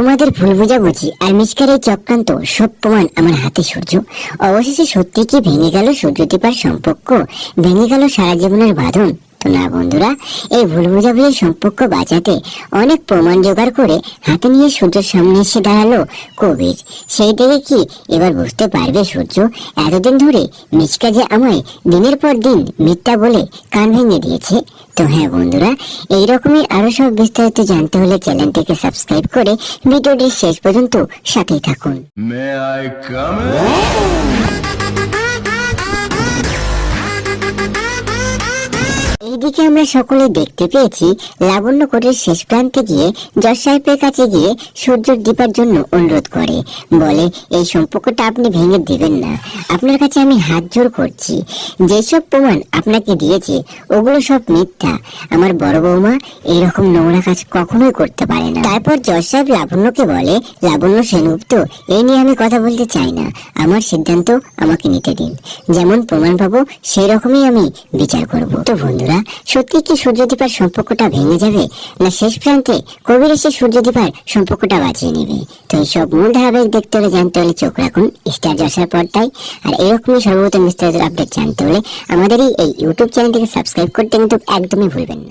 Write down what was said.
তোমাদের ভুল বোঝাবুঝি আর মিসকার এই চক্রান্ত সব প্রমাণ আমার হাতে। সূর্য অবশেষে সত্যি কি ভেঙে গেল সূর্যদীপার সম্পর্ক, ভেঙে গেল সারা জীবনের বাঁধন? তো না বন্ধুরা, এই ভুল বোঝাবুঝির সম্পর্ক বাঁচাতে অনেক প্রমাণ জোগাড় করে হাতে নিয়ে সূর্যের সামনে এসে দাঁড়ালো কবির। সেই থেকে কি এবার বুঝতে পারবে সূর্য এতদিন ধরে মিচকা যে আমায় দিনের পর দিন মিথ্যা বলে কান ভেঙে দিয়েছে? তো হ্যাঁ বন্ধুরা, এইরকমই আরো সব বিস্তারিত জানতে হলে চ্যানেলটিকে সাবস্ক্রাইব করে ভিডিওটির শেষ পর্যন্ত সাথেই থাকুন। May I come in? এইদিকে আমরা সকলে দেখতে পেয়েছি লাবণ্য কোটের শেষ প্রান্তে গিয়ে জজ সাহেবের কাছে গিয়ে সূর্যর দীপার জন্য অনুরোধ করে, বলে এই সম্পর্কটা আপনি ভেঙে দিবেন না, আপনার কাছে আমি হাত জোড় করছি। যেসব প্রমাণ আপনাকে দিয়েছে ওগুলো সব মিথ্যা, আমার বড় বৌমা এইরকম নোংরা কাজ কখনোই করতে পারে না। তারপর জজ সাহেব লাবণ্যকে বলে, লাবণ্য সেনগুপ্ত, এই নিয়ে আমি কথা বলতে চাই না, আমার সিদ্ধান্ত আমাকে নিতে দিন, যেমন প্রমাণ পাবো সেই রকমই আমি বিচার করব। তো বন্ধুরা, সত্যি কি সূর্যদীপার সম্পর্কটা ভেঙে যাবে, না শেষ প্রান্তে কবির এসে সূর্যদীপার সম্পর্কটা বাঁচিয়ে নেবে? তো এইসব মূল ধারাবাহিক দেখতে হলে জানতে হলে চোখ রাখুন স্টার জলসার পর্দায়। আর এরকমই সর্বপ্রথম বিস্তারিত আপডেট জানতে হলে আমাদের এই ইউটিউব চ্যানেলটিকে সাবস্ক্রাইব করতে কিন্তু একদমই ভুলবেন না।